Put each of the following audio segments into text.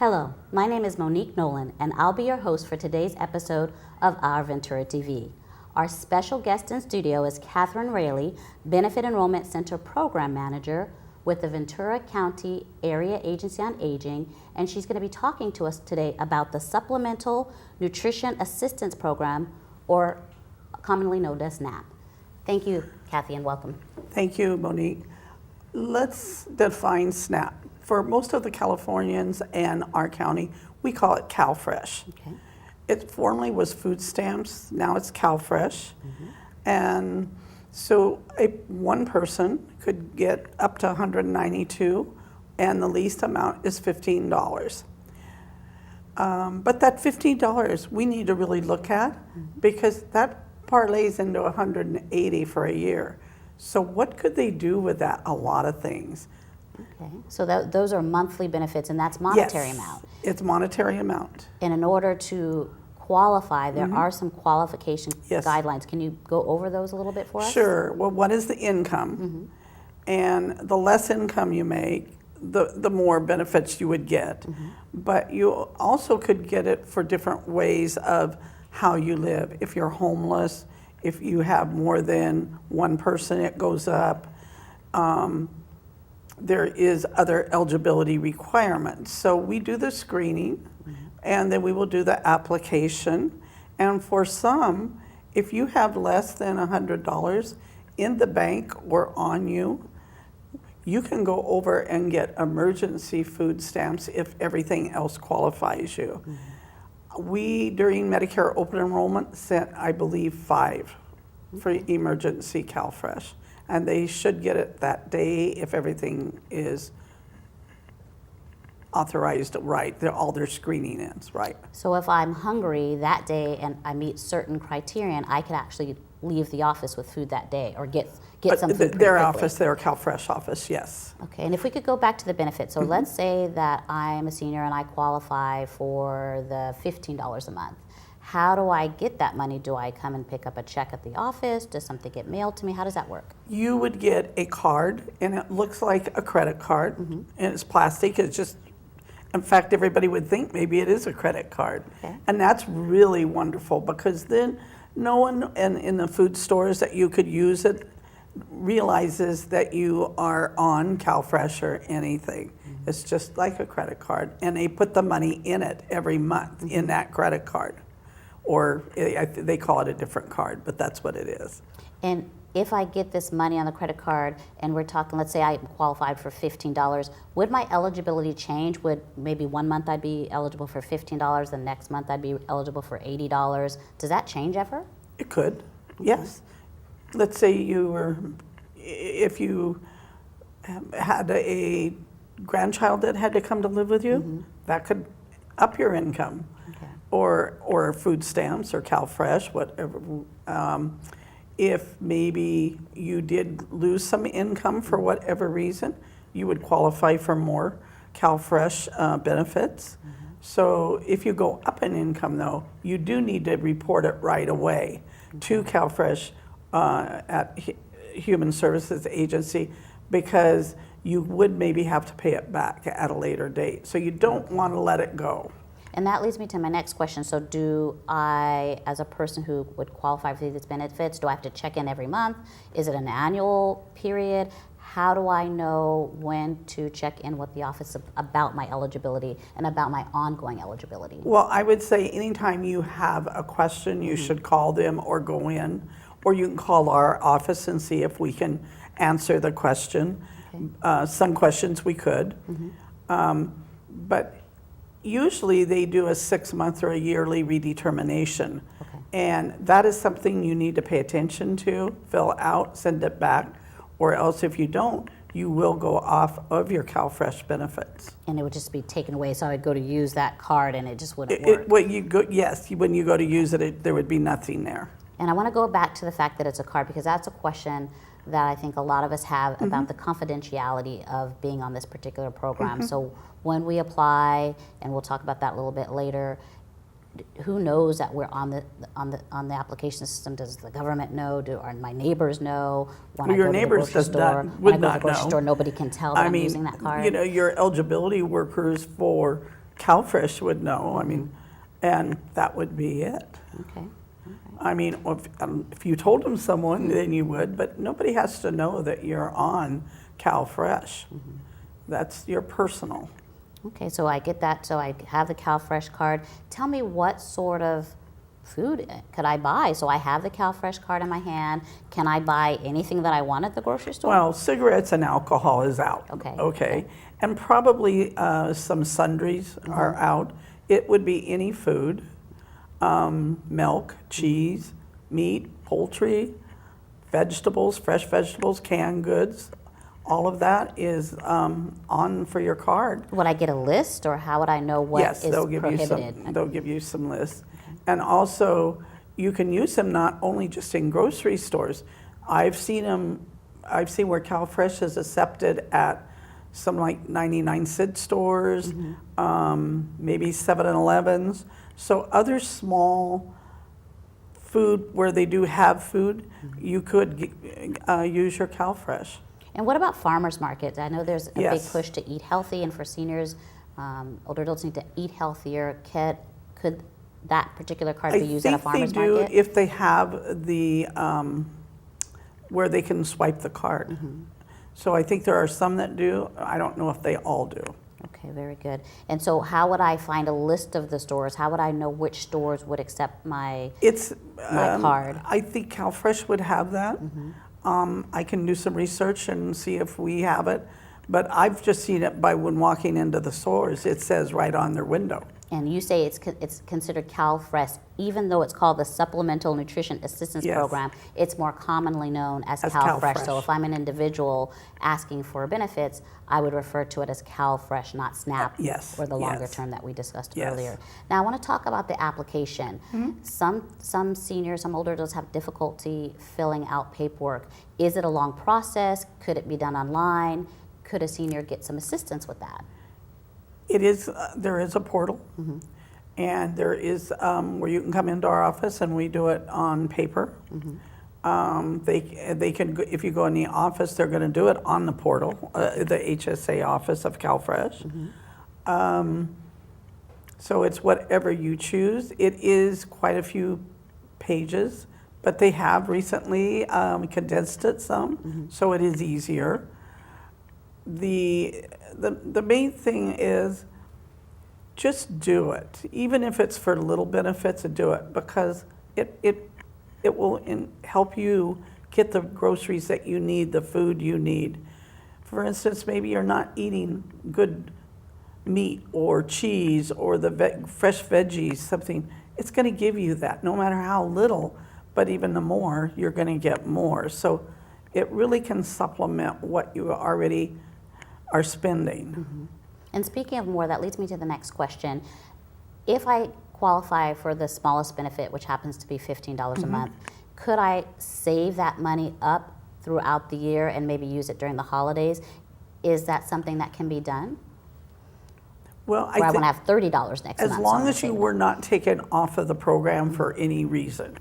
Hello, my name is Monique Nowlin, and I'll be your host for today's episode of Our Ventura TV. Our special guest in studio is Katharine Raley, Benefit Enrollment Center Program Manager with the Ventura County Area Agency on Aging, and she's going to be talking to us today about the Supplemental Nutrition Assistance Program, or commonly known as SNAP. Thank you, Kathy, and welcome. Thank you, Monique. Let's define SNAP. For most of the Californians and our county, we call it CalFresh. Okay. It formerly was food stamps, now it's CalFresh. And so one person could get up to $192, and the least amount is $15. But that $15 we need to really look at because that parlays into $180 for a year. So what could they do with that? A lot of things. Okay, so those are monthly benefits, and that's monetary Yes, amount. it's monetary amount. And in order to qualify, there are some qualification Yes. guidelines. Can you go over those a little bit for us? Sure. Well, what is the income? And the less income you make, the more benefits you would get. But you also could get it for different ways of how you live. If you're homeless, if you have more than one person, it goes up. There is other eligibility requirements. So we do the screening, and then we will do the application. And for some, if you have less than $100 in the bank or on you, you can go over and get emergency food stamps if everything else qualifies you. We, during Medicare open enrollment, sent, I believe, 5 for emergency CalFresh. And they should get it that day if everything is authorized right, all their screening is right. So if I'm hungry that day and I meet certain criterion, I could actually leave the office with food that day or get some food pretty Their quickly. office, their CalFresh office, yes. Okay, and if we could go back to the benefits. So let's say that I'm a senior and I qualify for the $15 a month. How do I get that money? Do I come and pick up a check at the office? Does something get mailed to me? How does that work? You would get a card, and it looks like a credit card, and it's plastic. It's just, in fact, everybody would think maybe it is a credit card. Okay. And that's really wonderful because then no one in the food stores that you could use it realizes that you are on CalFresh or anything. It's just like a credit card, and they put the money in it every month in that credit card. Or they call it a different card, but that's what it is. And if I get this money on the credit card and we're talking, let's say I qualified for $15, would my eligibility change? Would maybe one month I'd be eligible for $15, the next month I'd be eligible for $80? Does that change ever? It could, yes. Let's say if you had a grandchild that had to come to live with you, that could up your income. Okay. Or food stamps or CalFresh, whatever. If maybe you did lose some income for whatever reason, you would qualify for more CalFresh benefits. So if you go up in income, though, you do need to report it right away to CalFresh at Human Services Agency, because you would maybe have to pay it back at a later date. So you don't want to let it go. And that leads me to my next question. So do I, as a person who would qualify for these benefits, do I have to check in every month? Is it an annual period? How do I know when to check in with the office about my eligibility and about my ongoing eligibility? Well, I would say anytime you have a question, you should call them or go in, or you can call our office and see if we can answer the question. Okay. Some questions we could. But usually they do a 6-month or a yearly redetermination. Okay. And that is something you need to pay attention to, fill out, send it back, or else if you don't, you will go off of your CalFresh benefits. And it would just be taken away, so I would go to use that card and it just wouldn't work. When you go to use it, there would be nothing there. And I want to go back to the fact that it's a card, because that's a question that I think a lot of us have about the confidentiality of being on this particular program. So when we apply, and we'll talk about that a little bit later, who knows that we're on the application system? Does the government know? Do my neighbors know? When Your neighbors would not know. Store, nobody can tell that I'm using that card. Your eligibility workers for CalFresh would know, I mean, and that would be it. Okay. I mean, if you told them someone, then you would, but nobody has to know that you're on CalFresh. That's your personal. Okay, so I get that. So I have the CalFresh card. Tell me what sort of food could I buy? So I have the CalFresh card in my hand. Can I buy anything that I want at the grocery store? Well, cigarettes and alcohol is out. Okay. And probably some sundries are out. It would be any food, milk, cheese, meat, poultry, vegetables, fresh vegetables, canned goods. All of that is on for your card. Would I get a list, or how would I know what Yes, is they'll give prohibited? they'll give you some lists. And also, you can use them not only just in grocery stores. I've seen where CalFresh is accepted at some like 99-cent stores, maybe 7-Elevens. So other small food where they do have food, you could use your CalFresh. And what about farmers markets? I know there's a big Yes. push to eat healthy, and for seniors, older adults need to eat healthier. Could that particular card be used at a farmers I think they do market? if they have the, where they can swipe the card. So I think there are some that do. I don't know if they all do. Okay, very good. And so how would I find a list of the stores? How would I know which stores would accept my card? I think CalFresh would have that. I can do some research and see if we have it. But I've just seen it by when walking into the stores. It says right on their window. And you say it's considered CalFresh, even though it's called the Supplemental Nutrition Assistance Yes. Program, it's more commonly known as As CalFresh. So CalFresh. if I'm an individual asking for benefits, I would refer to it as CalFresh, not SNAP, Yes, or the longer yes. term that we discussed Yes. earlier. Now I want to talk about the application. Some seniors, some older adults have difficulty filling out paperwork. Is it a long process? Could it be done online? Could a senior get some assistance with that? It is, there is a portal, and there is where you can come into our office and we do it on paper. They can, if you go in the office, they're going to do it on the portal, the HSA office of CalFresh. So it's whatever you choose. It is quite a few pages, but they have recently condensed it some, so it is easier. The main thing is just do it, even if it's for little benefits, do it, because it will help you get the groceries that you need, the food you need. For instance, maybe you're not eating good meat or cheese or the fresh veggies, something. It's going to give you that, no matter how little, but even the more, you're going to get more. So it really can supplement what you already are spending. And speaking of more, that leads me to the next question. If I qualify for the smallest benefit, which happens to be $15 a month, could I save that money up throughout the year and maybe use it during the holidays? Is that something that can be done? Well, Or I want to have $30 next month. as so long I'm as you saving. were not taken off of the program for any reason,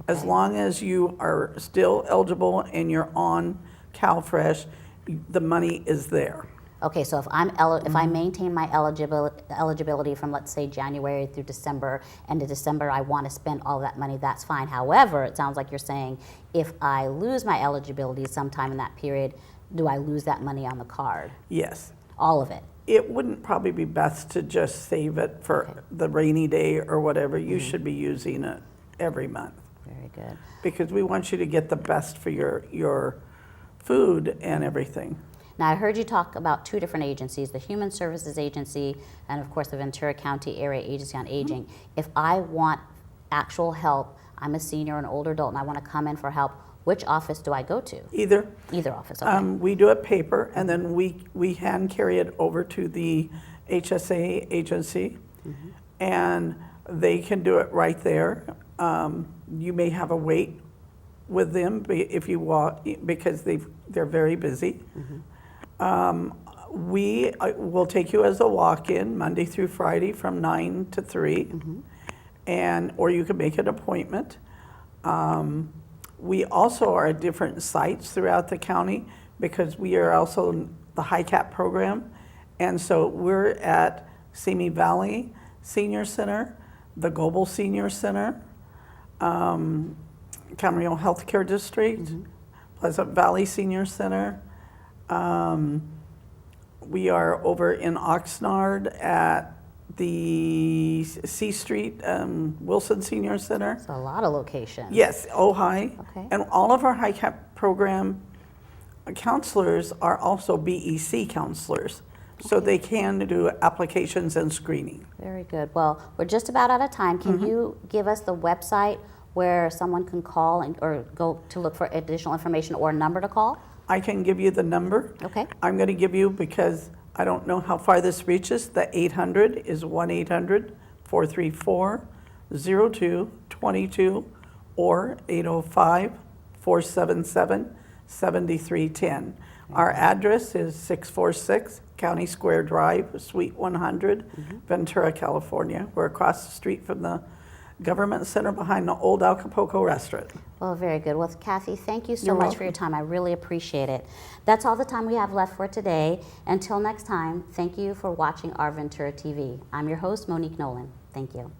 as long as you are still eligible and you're on CalFresh, the money is there. Okay, so if if I maintain my eligibility from, let's say, January through December, and in December I want to spend all that money, that's fine. However, it sounds like you're saying if I lose my eligibility sometime in that period, do I lose that money on the card? Yes. All of it? It wouldn't probably be best to just save it for the rainy day or whatever. You should be using it every month, Very good. because we want you to get the best for your food and everything. Now, I heard you talk about two different agencies, the Human Services Agency and, of course, the Ventura County Area Agency on Aging. If I want actual help, I'm a senior or an older adult, and I want to come in for help, which office do I go to? Either. Either office, okay. We do it paper, and then we hand carry it over to the HSA agency, and they can do it right there. You may have a wait with them if you walk, because they're very busy. We will take you as a walk-in Monday through Friday from 9 to 3, or you can make an appointment. We also are at different sites throughout the county, because we are also the high cap program, and so we're at Simi Valley Senior Center, the Global Senior Center, Camarillo Healthcare District, Pleasant Valley Senior Center. We are over in Oxnard at the C Street Wilson Senior Center. It's a lot of locations. Yes, Ojai. Okay. And all of our high cap program counselors are also BEC counselors. So they can do applications and screening. Very good. Well, we're just about out of time. Can you give us the website where someone can call or go to look for additional information or a number to call? I can give you the number. Okay. I'm going to give you, because I don't know how far this reaches, the 800 is 1-800-434-0222 or 805-477-7310. Our address is 646 County Square Drive, Suite 100, Ventura, California. We're across the street from the Government Center behind the old Acapulco restaurant. Well, very good. Well, Kathy, thank you so You're much welcome. for your time. I really appreciate it. That's all the time we have left for today. Until next time, thank you for watching Our Ventura TV. I'm your host, Monique Nowlin. Thank you.